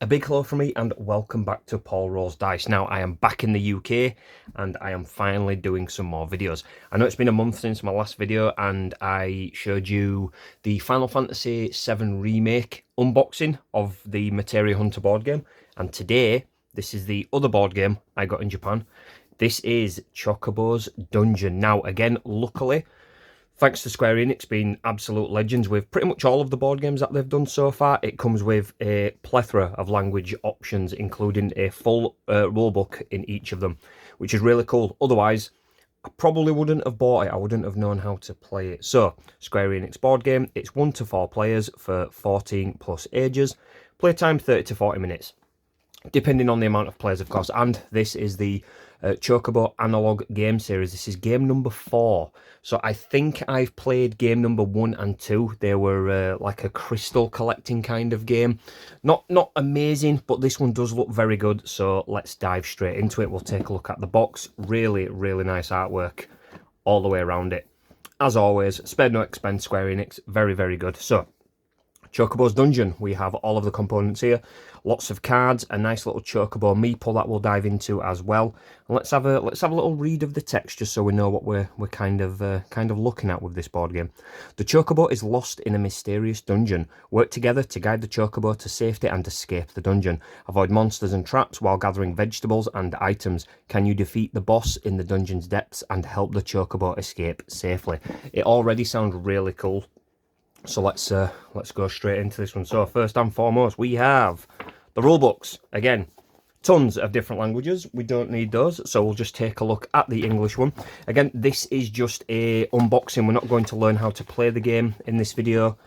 A big hello from me and welcome back to Paul Rolls Dice. Now, I am back in the UK and I am finally doing some more videos. I know it's been a month since my last video and I showed you the Final Fantasy VII Remake unboxing of the Materia Hunter board game. And today, this is the other board game I got in Japan. This is Chocobo's Dungeon. Now, again, luckily, thanks to Square Enix being absolute legends with pretty much all of the board games that they've done so far, it comes with a plethora of language options, including a full rulebook in each of them, which is really cool. Otherwise, I probably wouldn't have bought it. I wouldn't have known how to play it. So, Square Enix board game, it's 1 to 4 players for 14 plus ages. Playtime 30 to 40 minutes, depending on the amount of players, of course. And this is the Chocobo analog game series. This is game number 4. So I think I've played game number 1 and 2. They were like a crystal collecting kind of game. Not amazing, but this one does look very good. So let's dive straight into it. We'll take a look at the box. Really, really nice artwork all the way around it. As always, spared no expense, Square Enix. Very, very good. So, Chocobo's Dungeon, we have all of the components here, lots of cards, a nice little Chocobo meeple that we'll dive into as well. And let's have a little read of the text just so we know what we're kind of looking at with this board game. The Chocobo is lost in a mysterious dungeon. Work together to guide the Chocobo to safety and escape the dungeon. Avoid monsters and traps while gathering vegetables and items. Can you defeat the boss in the dungeon's depths and help the Chocobo escape safely? It already sounds really cool. So let's go straight into this one. So first and foremost, we have the rulebooks. Again, tons of different languages. We don't need those, so we'll just take a look at the English one. Again, this is just a unboxing. We're not going to learn how to play the game in this video.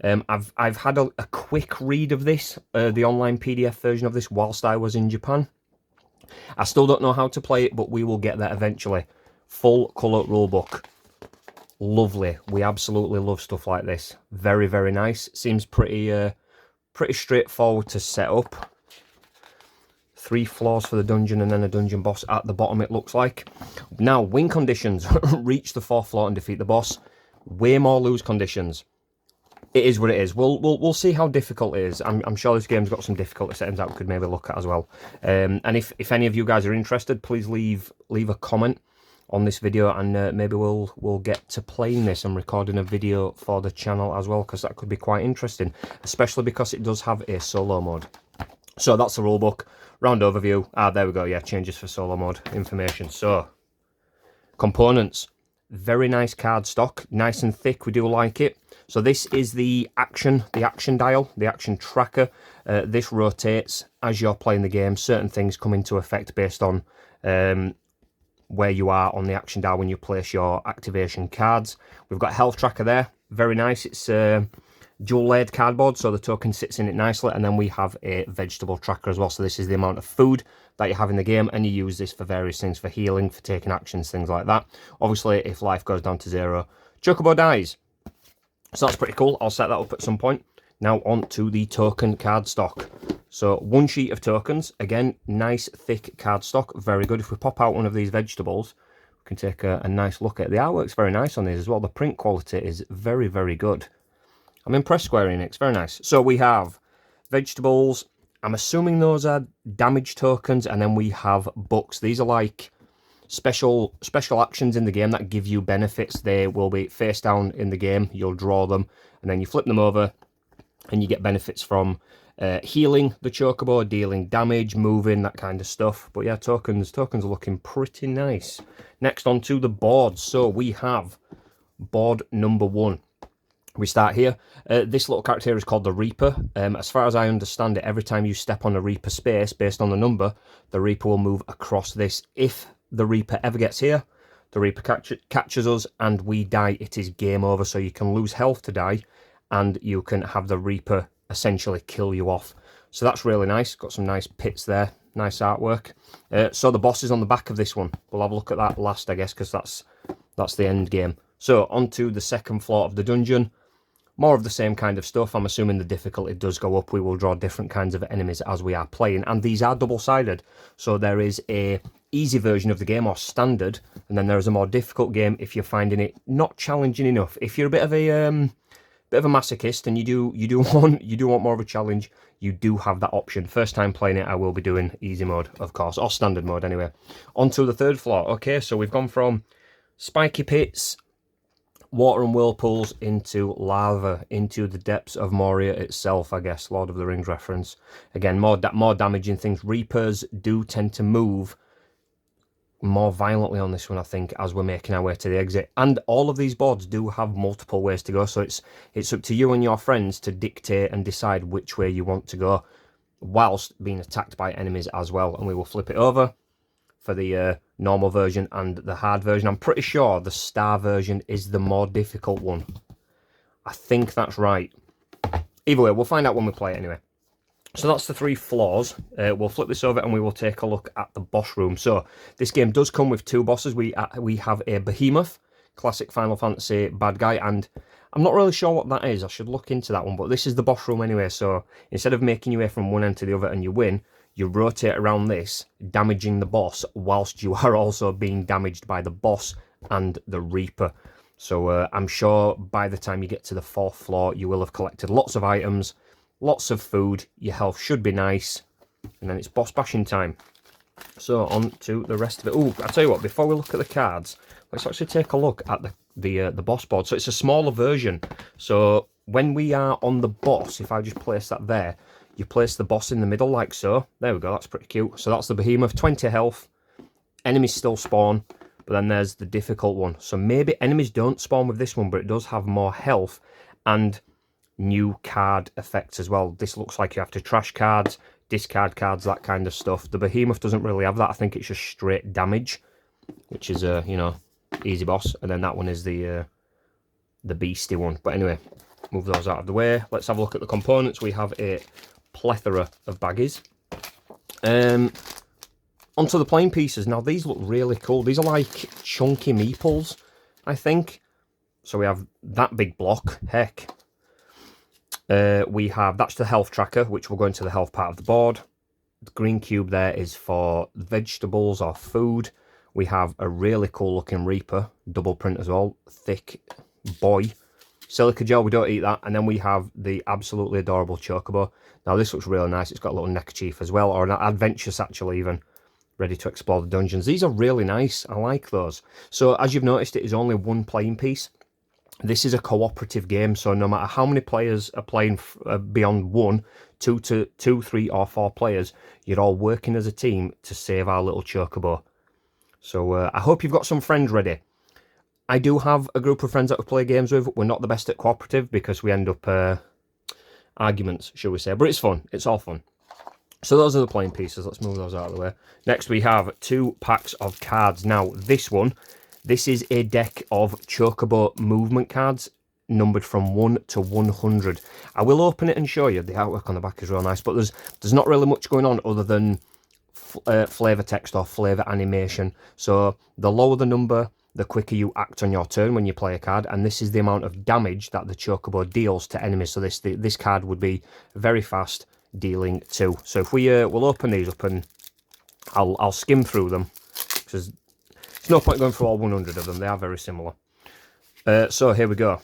I've had a quick read of this, the online PDF version of this, whilst I was in Japan. I still don't know how to play it, but we will get there eventually. Full colour rulebook. Lovely. We absolutely love stuff like this. Very, very nice. Seems pretty straightforward to set up. 3 floors for the dungeon and then a dungeon boss at the bottom, it looks like. Now, win conditions. Reach the 4th floor and defeat the boss. Way more lose conditions. It is what it is. We'll see how difficult it is. I'm sure this game's got some difficulty settings that we could maybe look at as well. And if any of you guys are interested, please leave a comment on this video, and maybe we'll get to playing this and recording a video for the channel as well, because that could be quite interesting, especially because it does have a solo mode. So that's the rulebook. Round overview. There we go. Yeah, changes for solo mode information. So components, very nice card stock, nice and thick. We do like it. So this is the action dial, the action tracker. This rotates as you're playing the game. Certain things come into effect based on where you are on the action dial when you place your activation cards. We've got health tracker there, very nice. It's dual layered cardboard, so the token sits in it nicely. And then we have a vegetable tracker as well, so this is the amount of food that you have in the game, and you use this for various things, for healing, for taking actions, things like that. Obviously, if life goes down to 0, Chocobo dies. So that's pretty cool. I'll set that up at some point. Now on to the token card stock. So 1 sheet of tokens, again, nice thick card stock, very good. If we pop out one of these vegetables, we can take a nice look at it. The artwork's very nice on these as well. The print quality is very, very good. I'm impressed, Square Enix, very nice. So we have vegetables. I'm assuming those are damage tokens, and then we have books. These are like special actions in the game that give you benefits. They will be face down in the game. You'll draw them, and then you flip them over, and you get benefits from healing the Chocobo, dealing damage, moving, that kind of stuff. But yeah, tokens are looking pretty nice. Next on to the boards. So we have board number 1. We start here. This little character here is called the Reaper. As far as I understand it, every time you step on a Reaper space, based on the number, the Reaper will move across this. If the Reaper ever gets here, the Reaper catches us and we die, it is game over. So you can lose health to die, and you can have the Reaper essentially kill you off. So that's really nice. Got some nice pits there, nice artwork. So the boss is on the back of this one. We'll have a look at that last, I guess, because that's the end game. So onto the 2nd floor of the dungeon. More of the same kind of stuff. I'm assuming the difficulty does go up. We will draw different kinds of enemies as we are playing, and these are double-sided. So there is a easy version of the game, or standard, and then there is a more difficult game if you're finding it not challenging enough. If you're a bit of a bit of a masochist and you do want more of a challenge, you do have that option. First time playing it, I will be doing easy mode, of course, or standard mode anyway. On to the third floor. Okay, so we've gone from spiky pits, water and whirlpools, into lava, into the depths of Moria itself, I guess. Lord of the Rings reference. Again, more damaging things. Reapers do tend to move more violently on this one, I think, as we're making our way to the exit. And all of these boards do have multiple ways to go, so it's up to you and your friends to dictate and decide which way you want to go, whilst being attacked by enemies as well. And we will flip it over for the normal version and the hard version. I'm pretty sure the star version is the more difficult one. I think that's right. Either way, we'll find out when we play it anyway. So that's the 3 floors. We'll flip this over and we will take a look at the boss room. So this game does come with 2 bosses. We have a behemoth, classic Final Fantasy bad guy, and I'm not really sure what that is. I should look into that one, but this is the boss room anyway. So instead of making your way from one end to the other and you win, you rotate around this, damaging the boss, whilst you are also being damaged by the boss and the Reaper. So I'm sure by the time you get to the 4th floor, you will have collected lots of items, lots of food, your health should be nice, and then it's boss bashing time. So on to the rest of it. Oh, I'll tell you what, before we look at the cards, let's actually take a look at the boss board. So it's a smaller version. So when we are on the boss, if I just place that there, you place the boss in the middle like so. There we go, that's pretty cute. So that's the behemoth, 20 health. Enemies still spawn, but then there's the difficult one. So maybe enemies don't spawn with this one, but it does have more health and new card effects as well. This looks like you have to trash cards, discard cards, that kind of stuff. The behemoth doesn't really have that. I think it's just straight damage, which is you know, easy boss. And then that one is the beastie one. But anyway, move those out of the way. Let's have a look at the components. We have a plethora of baggies. Onto the plain pieces. Now these look really cool. These are like chunky meeples, I think. So we have that big block. Heck. We have, that's the health tracker, which will go into the health part of the board. The green cube there is for vegetables or food. We have a really cool looking Reaper, double print as well, thick boy. Silica gel, we don't eat that. And then we have the absolutely adorable Chocobo. Now this looks really nice. It's got a little neckerchief as well, or an adventure satchel even, ready to explore the dungeons. These are really nice. I like those. So as you've noticed, it is only 1 playing piece. This is a cooperative game, so no matter how many players are playing beyond 1, 2, 3 or 4 players, you're all working as a team to save our little Chocobo. So I hope you've got some friends ready. I do have a group of friends that we play games with. We're not the best at cooperative because we end up arguments, shall we say, but it's fun. It's all fun. So those are the playing pieces. Let's move those out of the way. Next we have 2 packs of cards. Now this is a deck of Chocobo movement cards, numbered from 1 to 100. I will open it and show you. The artwork on the back is real nice, but there's not really much going on other than flavour text or flavour animation. So the lower the number, the quicker you act on your turn when you play a card, and this is the amount of damage that the Chocobo deals to enemies. So this card would be very fast, dealing 2. So if we'll open these up and I'll skim through them, because there's no point going through all 100 of them. They are very similar. So here we go.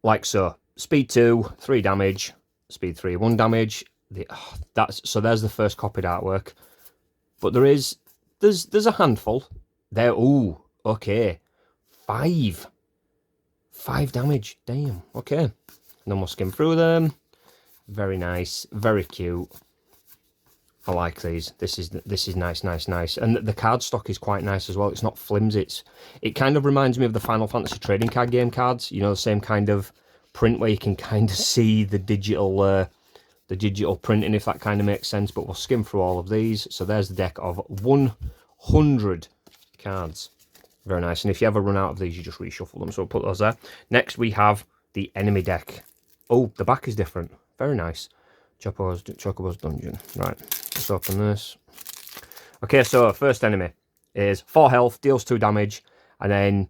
Like so. Speed 2, 3 damage. Speed 3, 1 damage. So there's the first copied artwork. But there's a handful. There, ooh, okay. 5 damage. Damn, okay. And then we'll skim through them. Very nice, very cute. I like these. This is nice. And the card stock is quite nice as well. It's not flimsy. It kind of reminds me of the Final Fantasy trading card game cards. You know, the same kind of print where you can kind of see the digital printing, if that kind of makes sense. But we'll skim through all of these. So there's the deck of 100 cards. Very nice. And if you ever run out of these, you just reshuffle them. So we'll put those there. Next, we have the enemy deck. Oh, the back is different. Very nice. Chocobo's Dungeon. Right, let's open this. Okay, so first enemy is 4 health, deals 2 damage, and then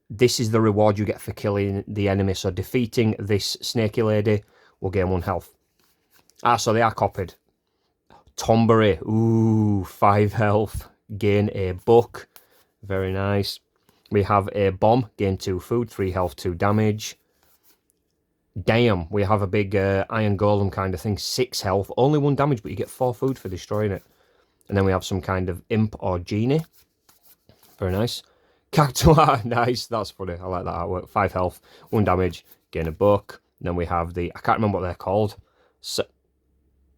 this is the reward you get for killing the enemy. So defeating this snaky lady will gain 1 health. So they are copied. Tombury, ooh, 5 health, gain a book. Very nice. We have a bomb, gain 2 food, 3 health, 2 damage. Damn, we have a big iron golem kind of thing. 6 health, only 1 damage, but you get 4 food for destroying it. And then we have some kind of imp or genie. Very nice. Cactuar, nice, that's funny. I like that artwork. 5 health, 1 damage, gain a book. And then we have the, I can't remember what they're called.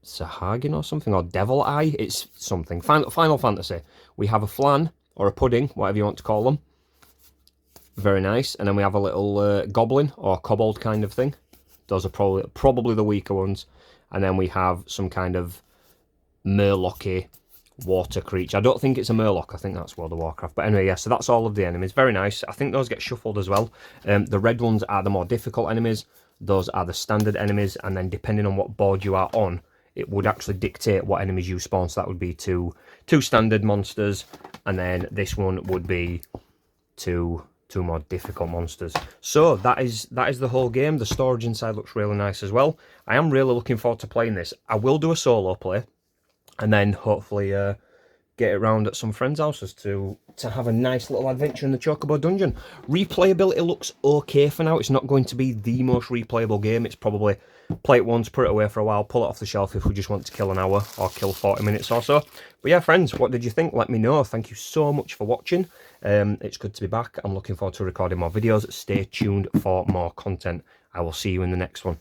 Sahagin or something, or Devil Eye. It's something. Final Fantasy. We have a flan, or a pudding, whatever you want to call them. Very nice. And then we have a little goblin, or kobold kind of thing. Those are probably the weaker ones. And then we have some kind of murlocky water creature. I don't think it's a murloc. I think that's World of Warcraft. But anyway, yeah, so that's all of the enemies. Very nice. I think those get shuffled as well. The red ones are the more difficult enemies. Those are the standard enemies. And then depending on what board you are on, it would actually dictate what enemies you spawn. So that would be two standard monsters. And then this one would be two more difficult monsters. So that is the whole game. The storage inside looks really nice as well. I am really looking forward to playing this. I will do a solo play, and then hopefully get it round at some friends' houses to have a nice little adventure in the Chocobo dungeon. Replayability looks okay for now. It's not going to be the most replayable game. It's probably play it once, put it away for a while, pull it off the shelf if we just want to kill an hour or kill 40 minutes or so. But yeah, friends, what did you think? Let me know. Thank you so much for watching. It's good to be back. I'm looking forward to recording more videos. Stay tuned for more content. I will see you in the next one.